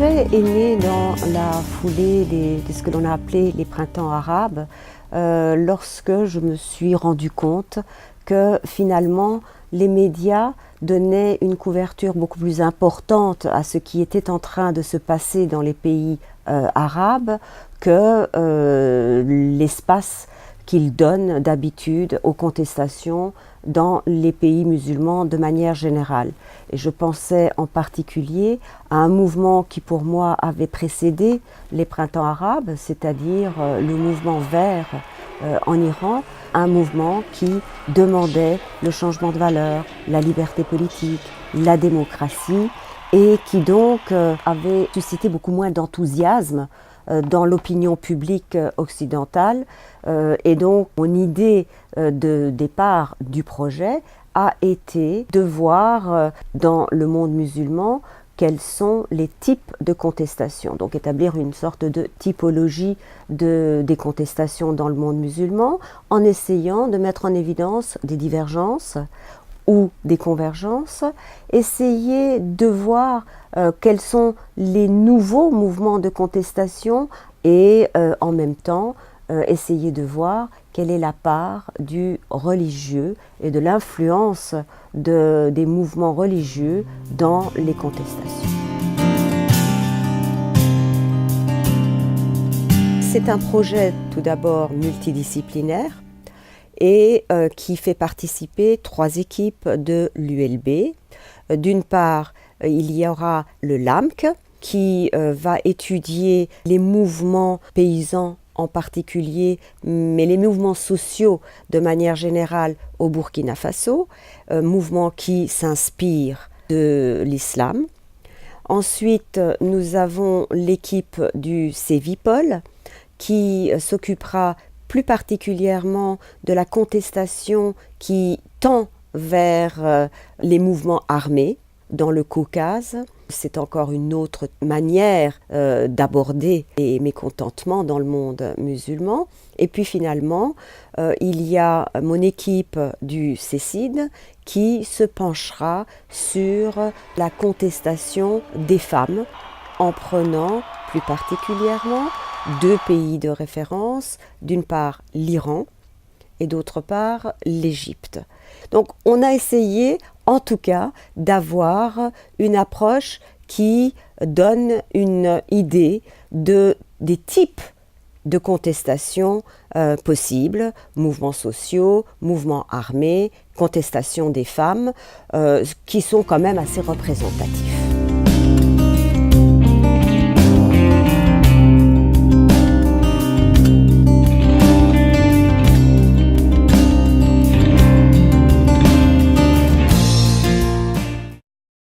projet est né dans la foulée de ce que l'on a appelé les printemps arabes, lorsque je me suis rendu compte que finalement les médias donnaient une couverture beaucoup plus importante à ce qui était en train de se passer dans les pays arabes que l'espace qu'ils donnent d'habitude aux contestations dans les pays musulmans de manière générale. Et je pensais en particulier à un mouvement qui pour moi avait précédé les printemps arabes, c'est-à-dire le mouvement vert en Iran, un mouvement qui demandait le changement de valeurs, la liberté politique, la démocratie, et qui donc avait suscité beaucoup moins d'enthousiasme dans l'opinion publique occidentale. Et donc mon idée de départ du projet a été de voir dans le monde musulman quels sont les types de contestations. Donc établir une sorte de typologie des contestations dans le monde musulman en essayant de mettre en évidence des divergences ou des convergences, essayer de voir quels sont les nouveaux mouvements de contestation et en même temps essayer de voir quelle est la part du religieux et de l'influence des mouvements religieux dans les contestations. C'est un projet tout d'abord multidisciplinaire et qui fait participer 3 équipes de l'ULB. D'une part, il y aura le LAMC qui va étudier les mouvements paysans en particulier, mais les mouvements sociaux de manière générale au Burkina Faso, mouvements qui s'inspirent de l'islam. Ensuite, nous avons l'équipe du CEVIPOL qui s'occupera plus particulièrement de la contestation qui tend vers les mouvements armés dans le Caucase. C'est encore une autre manière d'aborder les mécontentements dans le monde musulman. Et puis finalement, il y a mon équipe du CECID qui se penchera sur la contestation des femmes en prenant plus particulièrement 2 pays de référence, d'une part l'Iran et d'autre part l'Égypte. Donc on a essayé en tout cas d'avoir une approche qui donne une idée des types de contestation possibles, mouvements sociaux, mouvements armés, contestation des femmes, qui sont quand même assez représentatifs.